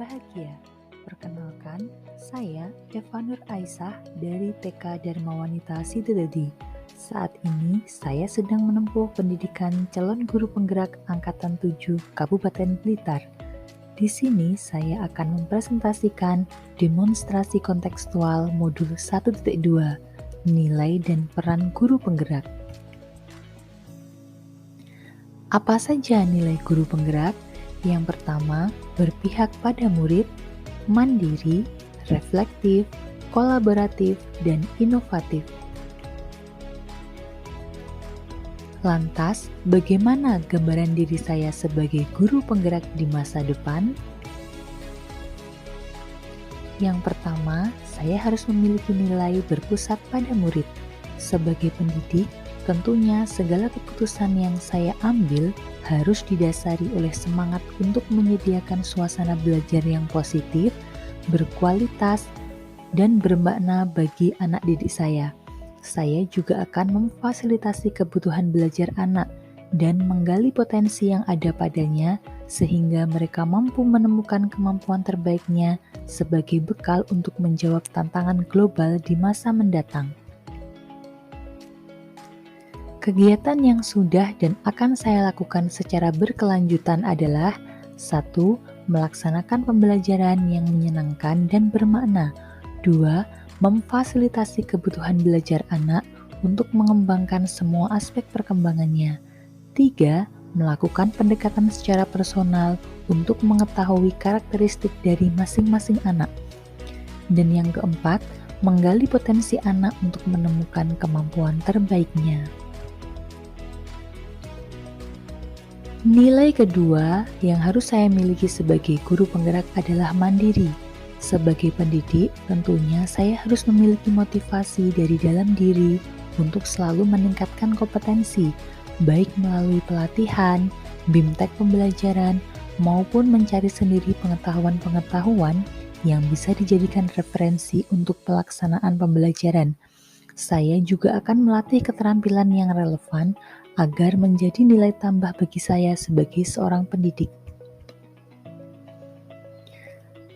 Bahagia. Perkenalkan, saya Eva Nur Aisyah dari TK Dharma Wanita Sidodadi. Saat ini saya sedang menempuh pendidikan calon guru penggerak Angkatan 7 Kabupaten Blitar. Di sini saya akan mempresentasikan demonstrasi kontekstual modul 1.2, nilai dan peran guru penggerak. Apa saja nilai guru penggerak? Yang pertama, berpihak pada murid, mandiri, reflektif, kolaboratif, dan inovatif. Lantas, bagaimana gambaran diri saya sebagai guru penggerak di masa depan? Yang pertama, saya harus memiliki nilai berpusat pada murid. Sebagai pendidik, tentunya segala keputusan yang saya ambil harus didasari oleh semangat untuk menyediakan suasana belajar yang positif, berkualitas, dan bermakna bagi anak didik saya. Saya juga akan memfasilitasi kebutuhan belajar anak dan menggali potensi yang ada padanya sehingga mereka mampu menemukan kemampuan terbaiknya sebagai bekal untuk menjawab tantangan global di masa mendatang. Kegiatan yang sudah dan akan saya lakukan secara berkelanjutan adalah 1. Melaksanakan pembelajaran yang menyenangkan dan bermakna. 2. Memfasilitasi kebutuhan belajar anak untuk mengembangkan semua aspek perkembangannya. 3. Melakukan pendekatan secara personal untuk mengetahui karakteristik dari masing-masing anak. Dan yang keempat, menggali potensi anak untuk menemukan kemampuan terbaiknya. Nilai kedua yang harus saya miliki sebagai guru penggerak adalah mandiri. Sebagai pendidik, tentunya saya harus memiliki motivasi dari dalam diri untuk selalu meningkatkan kompetensi, baik melalui pelatihan, bimtek pembelajaran, maupun mencari sendiri pengetahuan-pengetahuan yang bisa dijadikan referensi untuk pelaksanaan pembelajaran. Saya juga akan melatih keterampilan yang relevan agar menjadi nilai tambah bagi saya sebagai seorang pendidik.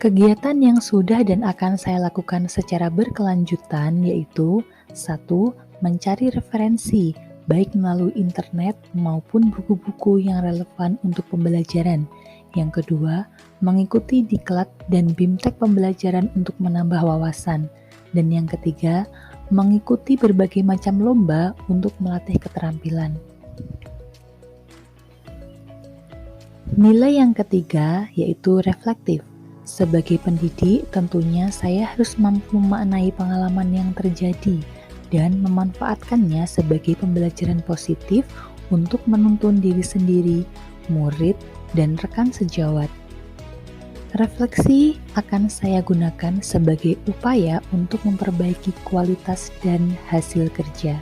Kegiatan yang sudah dan akan saya lakukan secara berkelanjutan yaitu 1. Mencari referensi, baik melalui internet maupun buku-buku yang relevan untuk pembelajaran. Yang kedua, mengikuti diklat dan bimtek pembelajaran untuk menambah wawasan. Dan yang ketiga, mengikuti berbagai macam lomba untuk melatih keterampilan. Nilai yang ketiga yaitu reflektif. Sebagai pendidik, tentunya saya harus mampu memaknai pengalaman yang terjadi dan memanfaatkannya sebagai pembelajaran positif untuk menuntun diri sendiri, murid, dan rekan sejawat. Refleksi akan saya gunakan sebagai upaya untuk memperbaiki kualitas dan hasil kerja.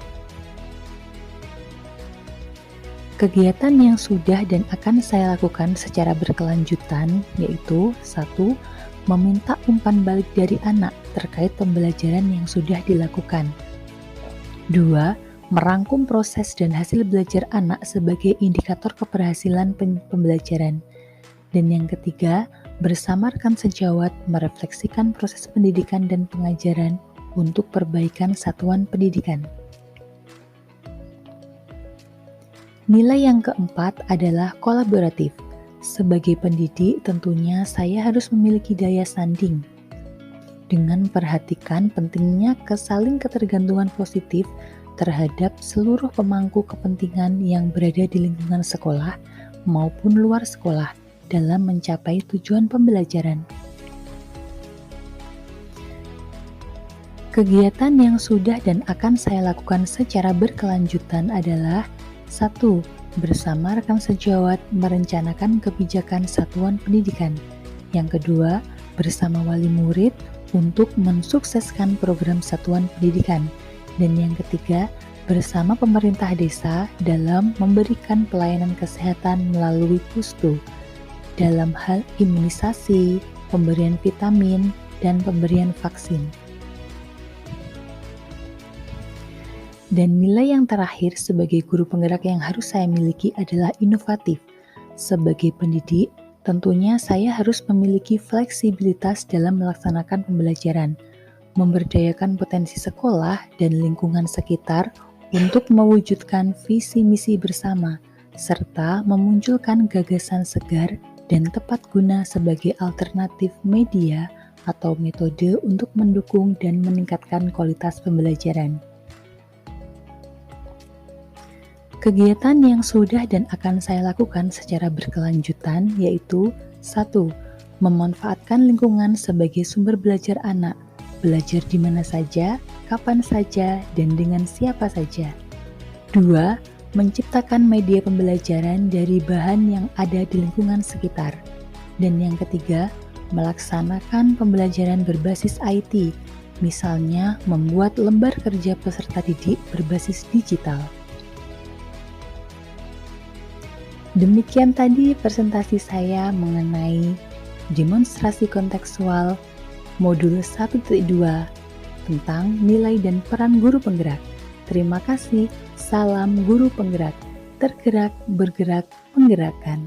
Kegiatan yang sudah dan akan saya lakukan secara berkelanjutan yaitu 1. Meminta umpan balik dari anak terkait pembelajaran yang sudah dilakukan. 2. Merangkum proses dan hasil belajar anak sebagai indikator keberhasilan pembelajaran. Dan yang ketiga, bersama rekan sejawat merefleksikan proses pendidikan dan pengajaran untuk perbaikan satuan pendidikan. Nilai yang keempat adalah kolaboratif. Sebagai pendidik, tentunya saya harus memiliki daya sanding. Dengan memperhatikan pentingnya kesaling ketergantungan positif terhadap seluruh pemangku kepentingan yang berada di lingkungan sekolah maupun luar sekolah dalam mencapai tujuan pembelajaran. Kegiatan yang sudah dan akan saya lakukan secara berkelanjutan adalah 1. Bersama rekan sejawat merencanakan kebijakan satuan pendidikan. Yang kedua, bersama wali murid untuk mensukseskan program satuan pendidikan. Dan yang ketiga, bersama pemerintah desa dalam memberikan pelayanan kesehatan melalui pustu dalam hal imunisasi, pemberian vitamin, dan pemberian vaksin. Dan nilai yang terakhir sebagai guru penggerak yang harus saya miliki adalah inovatif. Sebagai pendidik, Tentunya saya harus memiliki fleksibilitas dalam melaksanakan pembelajaran, memberdayakan potensi sekolah dan lingkungan sekitar untuk mewujudkan visi misi bersama, serta memunculkan gagasan segar dan tepat guna sebagai alternatif media atau metode untuk mendukung dan meningkatkan kualitas pembelajaran. Kegiatan yang sudah dan akan saya lakukan secara berkelanjutan yaitu 1. Memanfaatkan lingkungan sebagai sumber belajar anak, belajar di mana saja, kapan saja, dan dengan siapa saja. 2. Menciptakan media pembelajaran dari bahan yang ada di lingkungan sekitar. Dan yang ketiga, melaksanakan pembelajaran berbasis IT, misalnya membuat lembar kerja peserta didik berbasis digital. Demikian tadi presentasi saya mengenai demonstrasi kontekstual modul 1.2 tentang nilai dan peran guru penggerak. Terima kasih, salam guru penggerak, tergerak, bergerak, penggerakkan.